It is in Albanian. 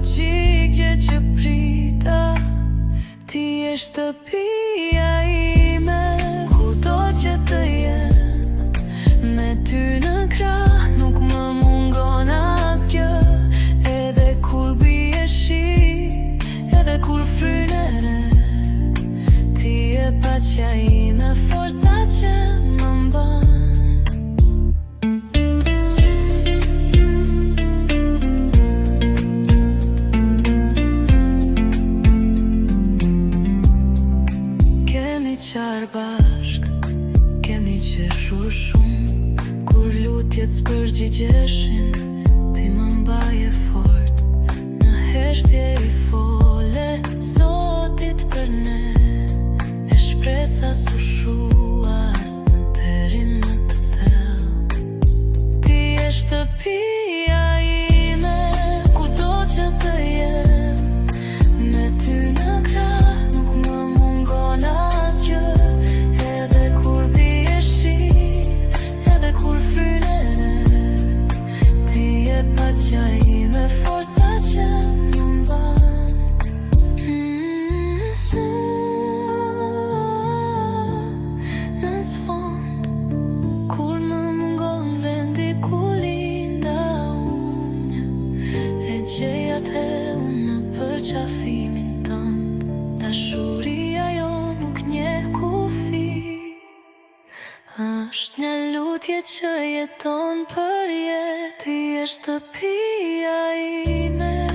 përgjigje që prita. Ti je shtëpia ime, kudo që të jem. Me ty në krah nuk më mungon asgjë. Edhe kur bie shi, edhe kur fryn ere. Ti je paqja ime, forca që më mban. Qarë bashk, kemi qeshur shumë. Kur lutjet s'përgjigjeshin, ti më mbaje fort. Në heshtje i fole Zotit për ne. E shpresa s'u shua as në terin më të thellë. Ti je shtëpia ime, kudo që të jem. Me ty në krah nuk më mungon asgjë. Edhe kur bie shi, edhe kur fryn ere. Ti je paqja ime, forca që më mban. Në sfond, kur më mungon vendi ku linda unë, e gjej atë unë në përqafimin tënd. Dashuria jo nuk njeh kufi. Është një lutje që jeton për jetë. Ti je shtëpia ime.